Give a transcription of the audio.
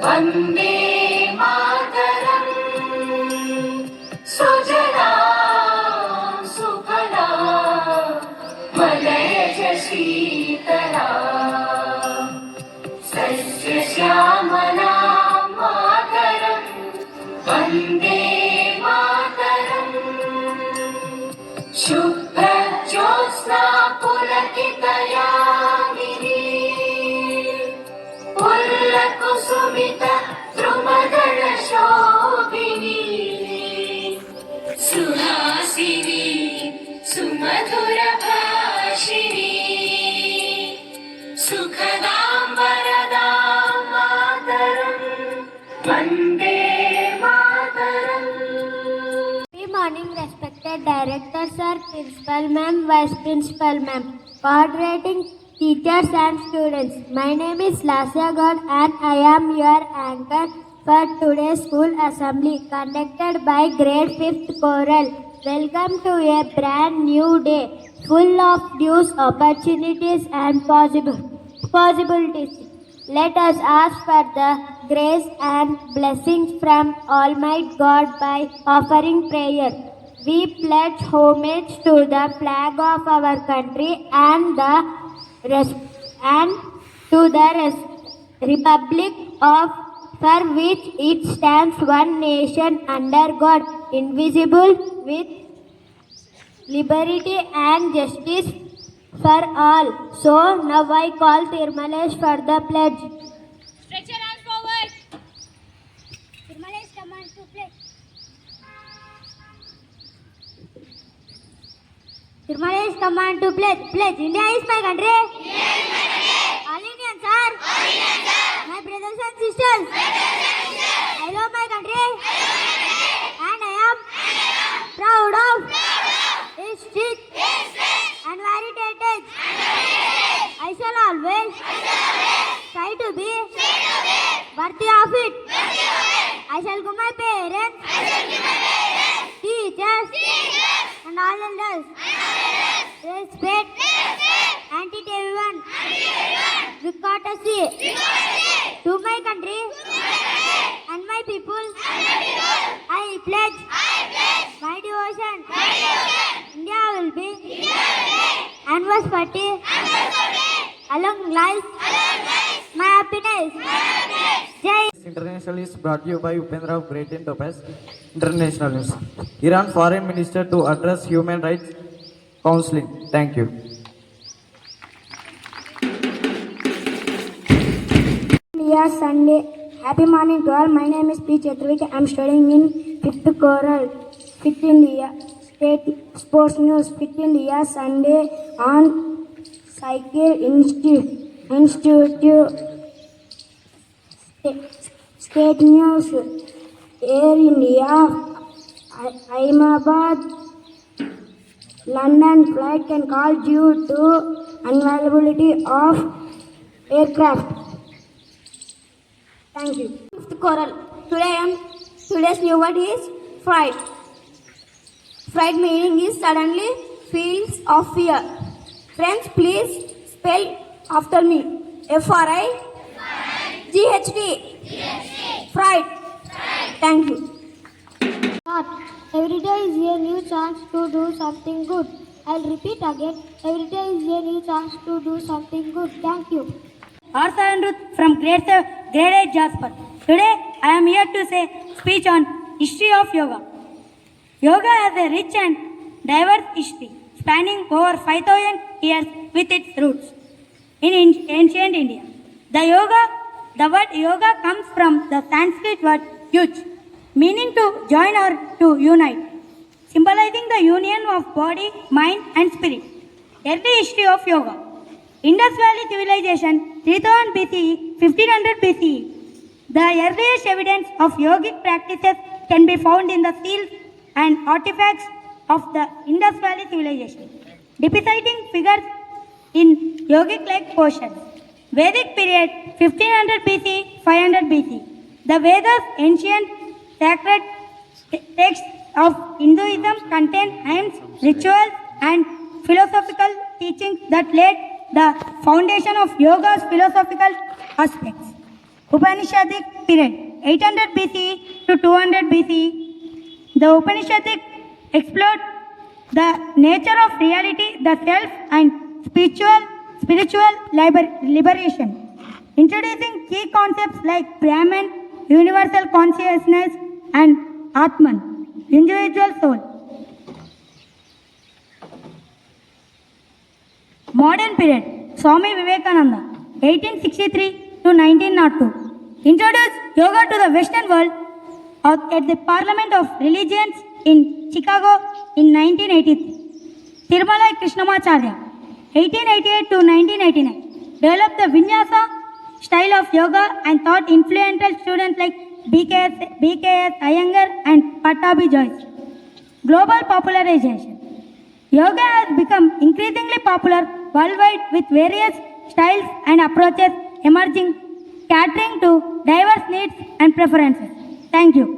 वन्दे मातरम् सुजला सुफला मलयज शीतला सस्यश्यामला मातरम् वन्दे मातरम् शुभ्रज्योत्स्ना पुलकितयामिनी पुल्लकुसुमित द्रुमदल शोभिनी सुहासिनी सुमधुर भाषिणी सुखदां वरदां मातरं Vande Mataram. Good morning, respected Director Sir, Principal Ma'am, Vice Principal Ma'am, coordinating teachers and students. My name is Lasya God and I am your anchor for today's school assembly conducted by grade 5th choral. Welcome to a brand new day full of news, opportunities and possibilities. Let us ask for the grace and blessings from Almighty God by offering prayer. We pledge homage to the flag of our country and to the republic of for which it stands, one nation under God, indivisible, with liberty and justice for all. So now I call Tirmalesh for the pledge. Stretch your hands forward. Tirmalesh, come on to pledge. Tirmalesh, come on to pledge. Pledge. India is my country. India is my country. All Indians are. All Indians are. My brothers and sisters. My brothers and sisters. I love my country. I love my country. And I am proud of its strength and heritage. I shall always try to be worthy of it. I shall give my parents, teachers, and all elders respect and treat everyone with courtesy to my country and my people. I pledge my devotion. India will be and prosperity along life, my happiness. Jai. International is brought to you by Upendra of Great in Topaz International News. Iran Foreign Minister to address Human Rights Counseling. Thank you. Yes, Sunday. Happy morning to all. My name is P. Chaturvedi. I am studying in 5th choral. Fit India. State Sports News. Fit India Sunday on Cycle Institute. State News. Air India. Ahmedabad. London flight can call due to unavailability of aircraft. Thank you. Fifth choral. Today's new word is fright. Fright meaning is suddenly feels of fear. Friends, please spell after me. F-R-I-G-H-T. Fright. Thank you. Every day is a new chance to do something good. I'll repeat again. Every day is a new chance to do something good. Thank you. Artha and Ruth from grade 8 Jasper. Today I am here to say speech on history of yoga. Yoga has a rich and diverse history spanning over 5,000 years with its roots in ancient India. The word yoga comes from the Sanskrit word yuj, meaning to join or to unite, symbolizing the union of body, mind and spirit. Early history of yoga. Indus Valley Civilization 3000 BCE, 1500 BCE. The earliest evidence of yogic practices can be found in the seals and artifacts of the Indus Valley Civilization, depicting figures in yogic-like postures. Vedic period 1500 BC, 500 BC. The Vedas, ancient sacred texts of Hinduism, contain hymns, rituals, and philosophical teachings that laid the foundation of yoga's philosophical aspects. Upanishadic period 800 BCE to 200 BCE. The Upanishads explored the nature of reality, the self, and spiritual liberation, introducing key concepts like Brahman, universal consciousness, and Atman, individual soul. Modern period, Swami Vivekananda, 1863 to 1902, introduced yoga to the Western world at the Parliament of Religions in Chicago in 1983. Tirumalai Krishnamacharya, 1888 to 1989, developed the Vinyasa style of yoga and taught influential students like BKS Iyengar and Pattabhi Jois. Global popularization. Yoga has become increasingly popular worldwide with various styles and approaches emerging, catering to diverse needs and preferences. Thank you.